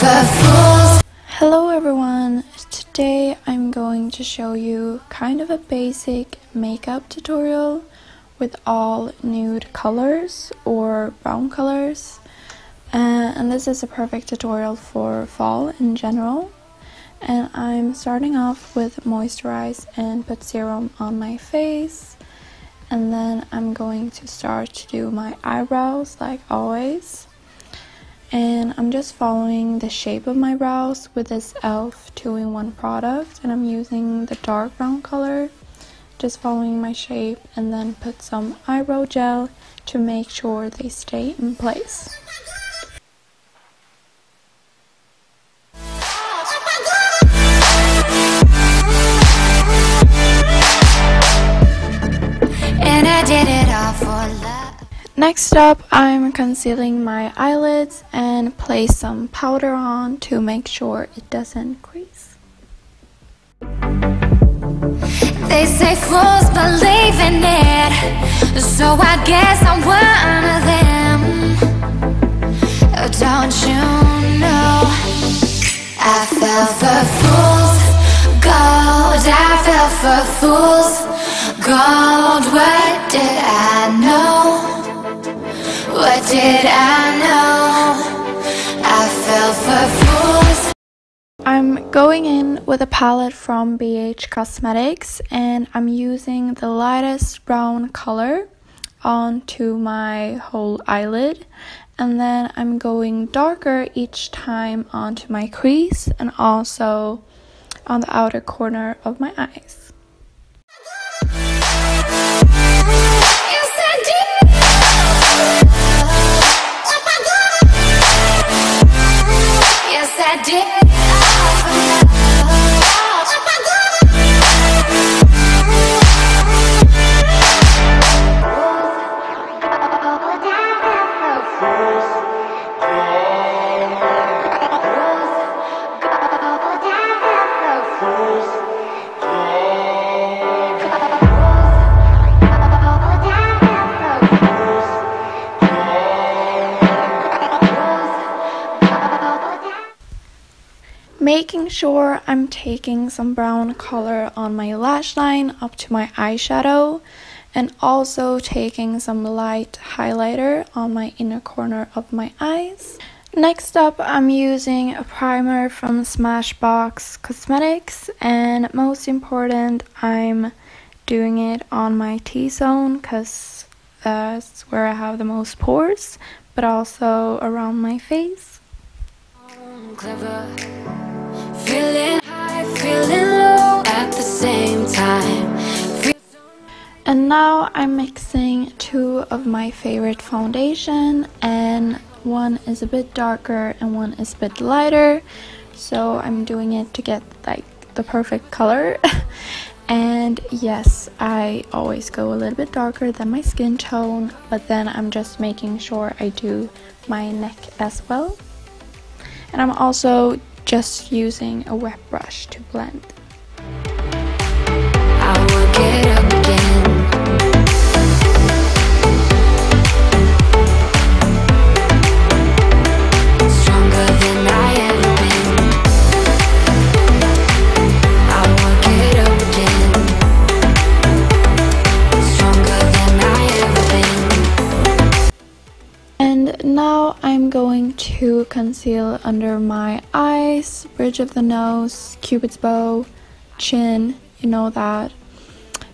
for fools. Hello everyone, today I'm going to show you kind of a basic makeup tutorial with all nude colors or brown colors, and this is a perfect tutorial for fall in general. And I'm starting off with moisturize and put serum on my face, and then I'm going to start to do my eyebrows like always. And I'm just following the shape of my brows with this e.l.f. 2-in-1 product, and I'm using the dark brown color, just following my shape, and then put some eyebrow gel to make sure they stay in place. And I did it all for love. Next up, I'm concealing my eyelids and place some powder on to make sure it doesn't crease. They say fools believe in it, so I guess I'm one of them. Oh, don't you know I fell for fools gold, I fell for fools gold. What did I know? What did I know? I fell for fools. I'm going in with a palette from BH Cosmetics, and I'm using the lightest brown color onto my whole eyelid, and then I'm going darker each time onto my crease and also on the outer corner of my eyes. Making sure I'm taking some brown color on my lash line up to my eyeshadow, and also taking some light highlighter on my inner corner of my eyes. Next up, I'm using a primer from Smashbox Cosmetics, and most important, I'm doing it on my T-zone because that's where I have the most pores, but also around my face. Clever. Feeling high, feeling low at the same time. And now I'm mixing two of my favorite foundation, and one is a bit darker and one is a bit lighter, so I'm doing it to get like the perfect color. And yes, I always go a little bit darker than my skin tone, but then I'm just making sure I do my neck as well. And I'm also just using a wet brush to blend. I will get up again. Stronger than I ever been. I will get up again. Stronger than I ever been. And now I'm going to conceal under my eyes, bridge of the nose, cupid's bow, chin, you know that.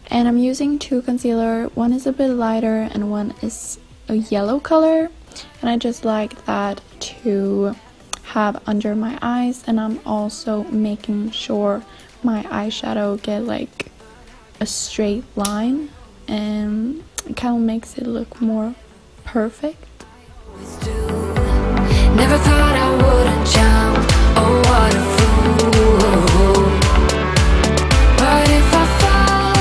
And I'm using two concealer. One is a bit lighter and one is a yellow color, and I just like that to have under my eyes. And I'm also making sure my eyeshadow get like a straight line, and it kind of makes it look more perfect. Never thought I wouldn't jump. Oh, what a fool. But if I fall,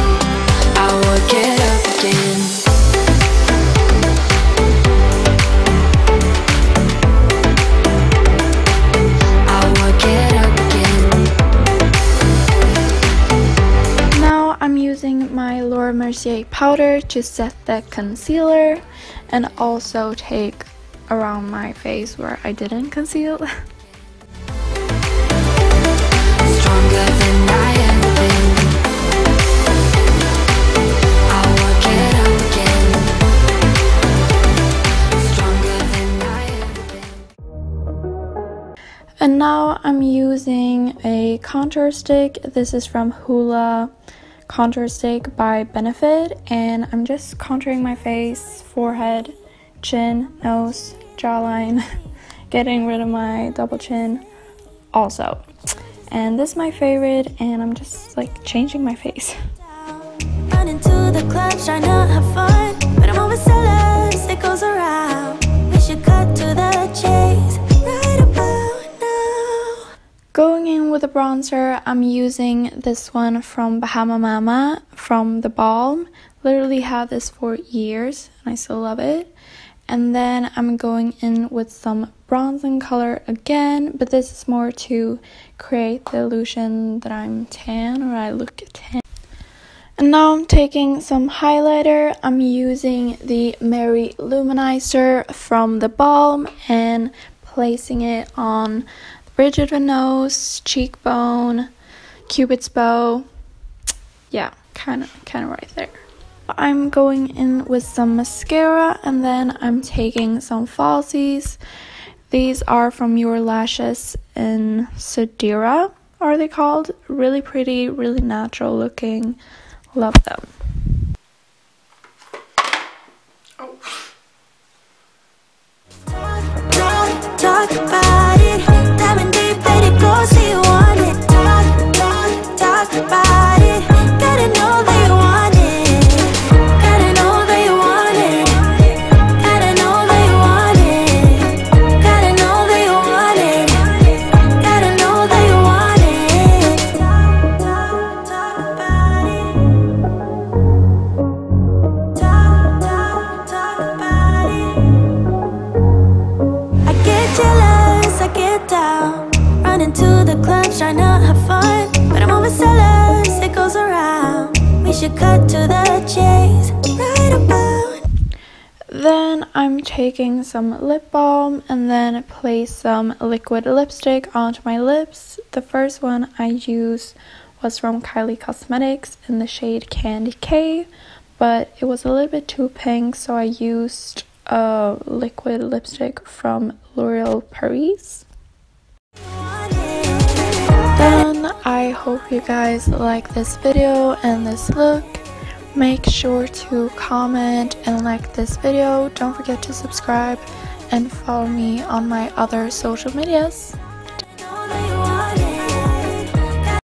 I will get up again. I will get up again. Now I'm using my Laura Mercier powder to set the concealer, and also take around my face where I didn't conceal. stronger than I ever been. I'll work it out again, stronger than I ever been. And now I'm using a contour stick. This is from Hoola Contour Stick by Benefit, and I'm just contouring my face, forehead, chin, nose, jawline, getting rid of my double chin also. And this is my favorite, and I'm just like changing my face. Running to the club, trying to have fun, but I'm overzealous, it goes around. We should cut to the chase right about now. Going in with a bronzer, I'm using this one from Bahama Mama from The Balm. Literally had this for years and I still love it. And then I'm going in with some bronzing color again, but this is more to create the illusion that I'm tan, or I look tan. And now I'm taking some highlighter. I'm using the Mary Luminizer from The Balm and placing it on the bridge of the nose, cheekbone, Cupid's bow. Yeah, kind of right there. I'm going in with some mascara, and then I'm taking some falsies. These are from Your Lashes in Sedira, are they called? Really pretty, really natural looking. Love them. Oh. Talk about it, diamond deep, let it go, see you want it. Talk about it, gotta know that you want it. Gotta know that you want it. Gotta know that you want it. Gotta know that you want it. Gotta know that you want it. Talk about it. Talk about it. I get jealous, I get down, running to the clubs, trying to have fun, but I'm overzealous, it goes around. We should cut to the chase right about. Then I'm taking some lip balm and then place some liquid lipstick onto my lips. The first one I used was from Kylie Cosmetics in the shade Candy K, but it was a little bit too pink, so I used a liquid lipstick from L'Oreal Paris. Then I hope you guys like this video and this look. Make sure to comment and like this video. Don't forget to subscribe and follow me on my other social medias.